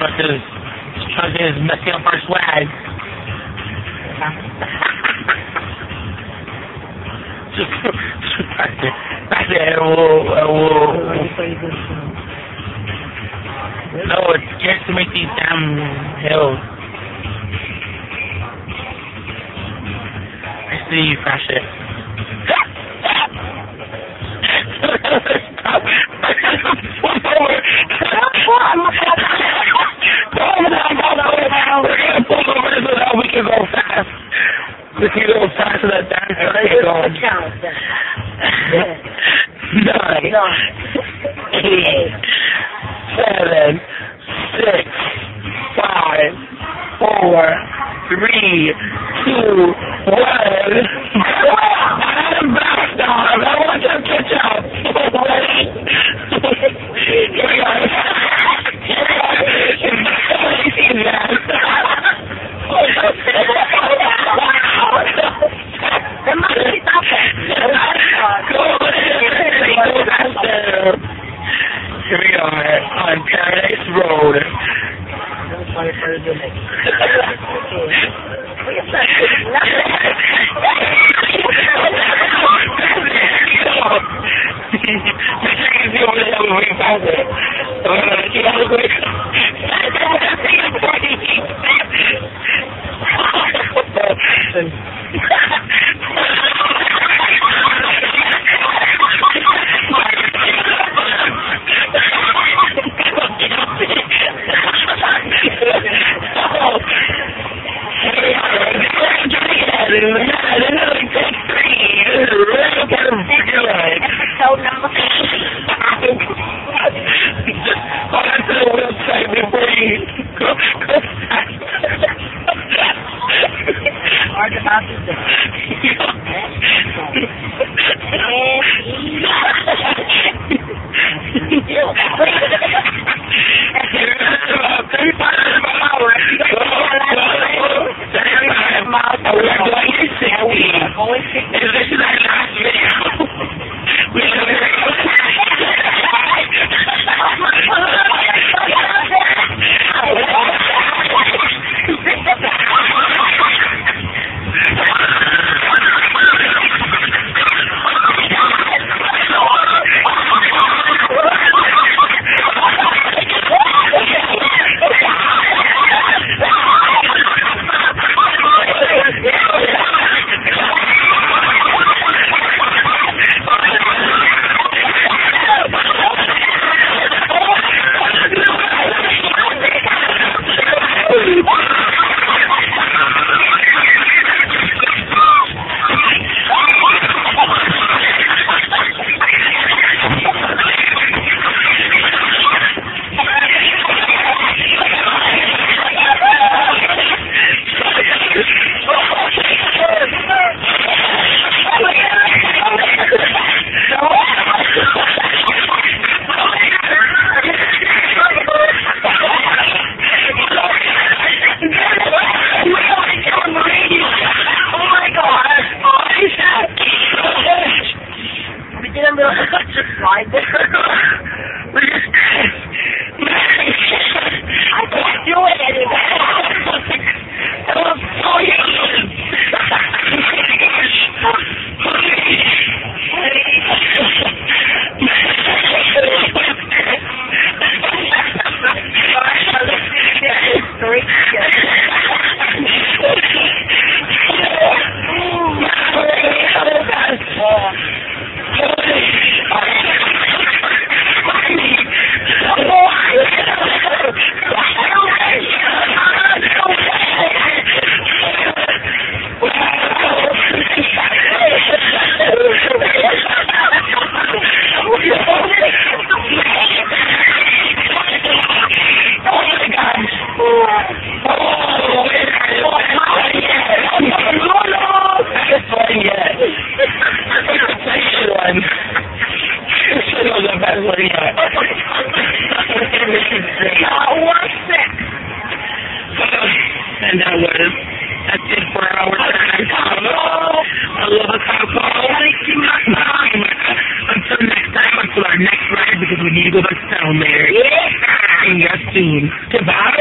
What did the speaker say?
Truck is messing up our swag. Back there, no, it's just to make these damn hills. I see you crash it. Stop. Flip over. We're gonna pull over so that we can go fast. We can go fast so that damn hill can go. 9, 8, 7, 6, 5, 4, 3, 2, 1. I'm back, dog. I want to catch up. Here we go. Here we are on Paradise Road. And that was, that's it for our time. I love a couple. Until next time, until our next ride, because we need to go back to town, Mary. Yeah. See you soon. Goodbye.